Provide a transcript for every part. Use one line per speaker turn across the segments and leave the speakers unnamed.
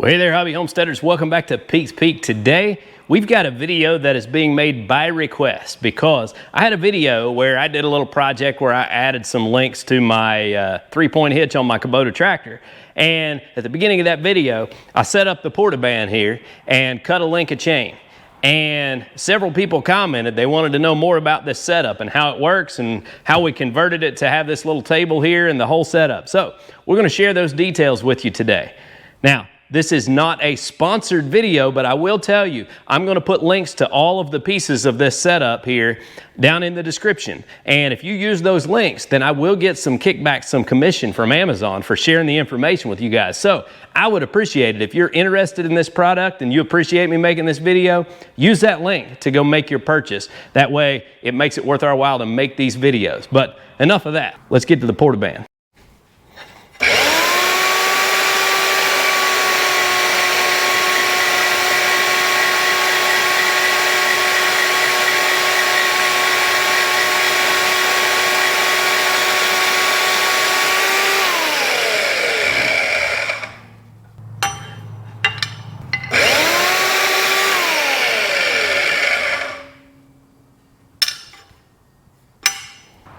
Well, hey there, hobby homesteaders. Welcome back to Peek's Peak. Today, we've got a video that is being made by request because I had a video where I did a little project where I added some links to my three-point hitch on my Kubota tractor. And at the beginning of that video, I set up the Portaband here and cut a link of chain. And several people commented they wanted to know more about this setup and how it works and how we converted it to have this little table here and the whole setup. So we're going to share those details with you today. Now, this is not a sponsored video, but I will tell you, I'm going to put links to all of the pieces of this setup here down in the description. And if you use those links, then I will get some kickback, some commission from Amazon for sharing the information with you guys. So I would appreciate it. If you're interested in this product and you appreciate me making this video, use that link to go make your purchase. That way it makes it worth our while to make these videos. But enough of that. Let's get to the Portaband.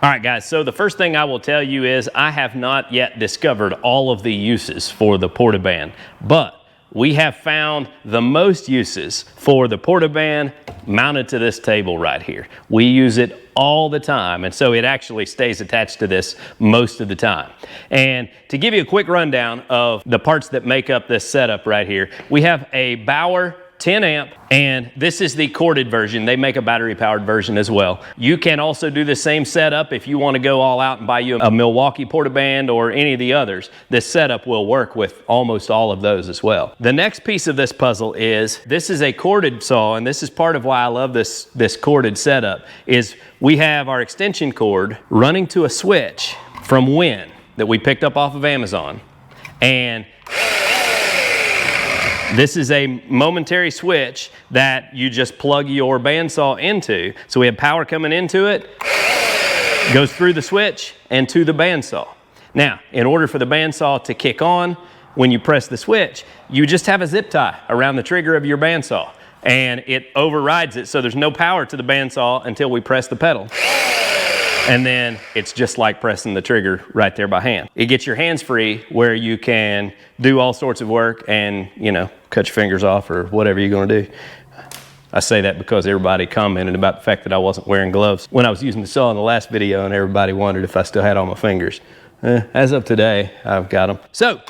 All right, guys, so the first thing I will tell you is I have not yet discovered all of the uses for the Portaband, but we have found the most uses for the Portaband mounted to this table right here. We use it all the time, and so it actually stays attached to this most of the time. And to give you a quick rundown of the parts that make up this setup right here, we have a Bauer 10 amp, and this is the corded version. They make a battery powered version as well. You can also do the same setup if you want to go all out and buy you a Milwaukee Portaband or any of the others. This setup will work with almost all of those as well. The next piece of this puzzle is, this is a corded saw, and this is part of why I love this corded setup, is we have our extension cord running to a switch from Wen that we picked up off of Amazon. And this is a momentary switch that you just plug your bandsaw into. So we have power coming into it, goes through the switch and to the bandsaw. Now, in order for the bandsaw to kick on, when you press the switch, you just have a zip tie around the trigger of your bandsaw and it overrides it, so there's no power to the bandsaw until we press the pedal. And then it's just like pressing the trigger right there by hand. It gets your hands free where you can do all sorts of work and, you know, cut your fingers off or whatever you're gonna do. I say that because everybody commented about the fact that I wasn't wearing gloves when I was using the saw in the last video, and everybody wondered if I still had all my fingers. As of today, I've got them. So,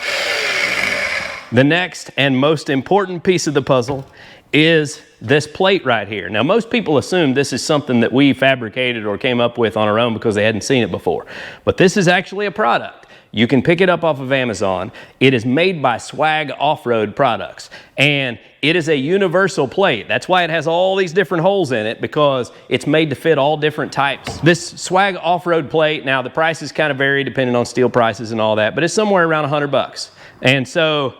the next and most important piece of the puzzle is this plate right here. Now, most people assume this is something that we fabricated or came up with on our own because they hadn't seen it before. But this is actually a product. You can pick it up off of Amazon. It is made by Swag Offroad Products, and it is a universal plate. That's why it has all these different holes in it, because it's made to fit all different types. This Swag Offroad plate, now the prices kind of vary depending on steel prices and all that, but it's somewhere around 100 bucks. And so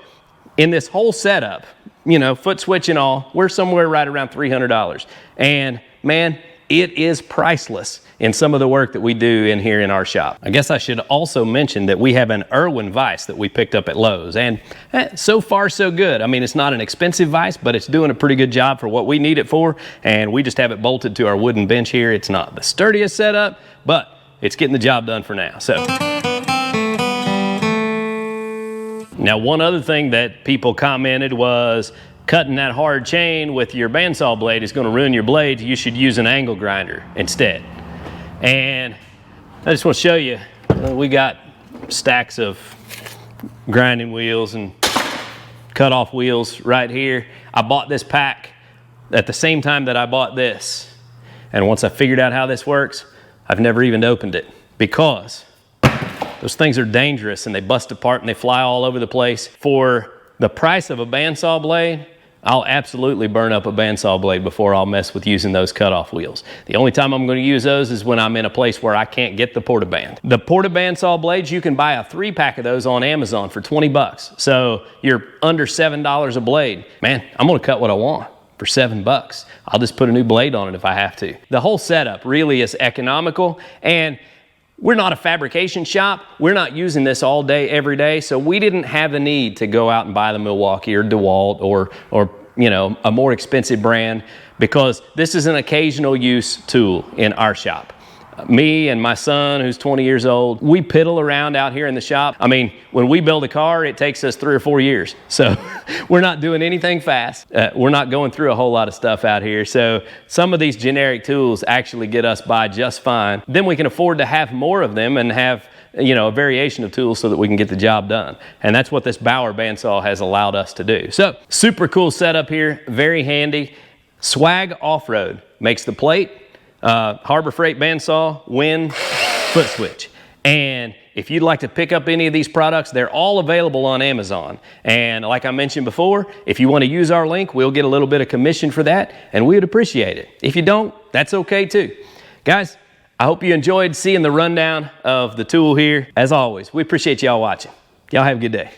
in this whole setup, you know, foot switch and all, we're somewhere right around $300. And man, it is priceless in some of the work that we do in here in our shop. I guess I should also mention that we have an Irwin vise that we picked up at Lowe's, and so far so good. I mean, it's not an expensive vise, but it's doing a pretty good job for what we need it for, and we just have it bolted to our wooden bench here. It's not the sturdiest setup, but it's getting the job done for now. So now, one other thing that people commented was, cutting that hard chain with your bandsaw blade is going to ruin your blade. You should use an angle grinder instead. And I just want to show you, we got stacks of grinding wheels and cut-off wheels right here. I bought this pack at the same time that I bought this. And once I figured out how this works, I've never even opened it, because those things are dangerous and they bust apart and they fly all over the place. For the price of a bandsaw blade, I'll absolutely burn up a bandsaw blade before I'll mess with using those cutoff wheels. The only time I'm going to use those is when I'm in a place where I can't get the Portaband. The Portaband saw blades, you can buy a 3-pack of those on Amazon for 20 bucks. So you're under $7 a blade. Man, I'm going to cut what I want for 7 bucks. I'll just put a new blade on it if I have to. The whole setup really is economical, and We're not a fabrication shop. We're not using this all day, every day, so we didn't have the need to go out and buy the Milwaukee or DeWalt or you know, a more expensive brand, because this is an occasional use tool in our shop. Me and my son, who's 20 years old, we piddle around out here in the shop. I mean, when we build a car, it takes us 3 or 4 years. So we're not doing anything fast. We're not going through a whole lot of stuff out here. So some of these generic tools actually get us by just fine. Then we can afford to have more of them and have, you know, a variation of tools so that we can get the job done. And that's what this Bauer bandsaw has allowed us to do. So super cool setup here, very handy. Swag Offroad makes the plate. Harbor Freight bandsaw, Wen Foot Switch. And if you'd like to pick up any of these products, they're all available on Amazon. And like I mentioned before, if you want to use our link, we'll get a little bit of commission for that, and we would appreciate it. If you don't, that's okay too. Guys, I hope you enjoyed seeing the rundown of the tool here. As always, we appreciate y'all watching. Y'all have a good day.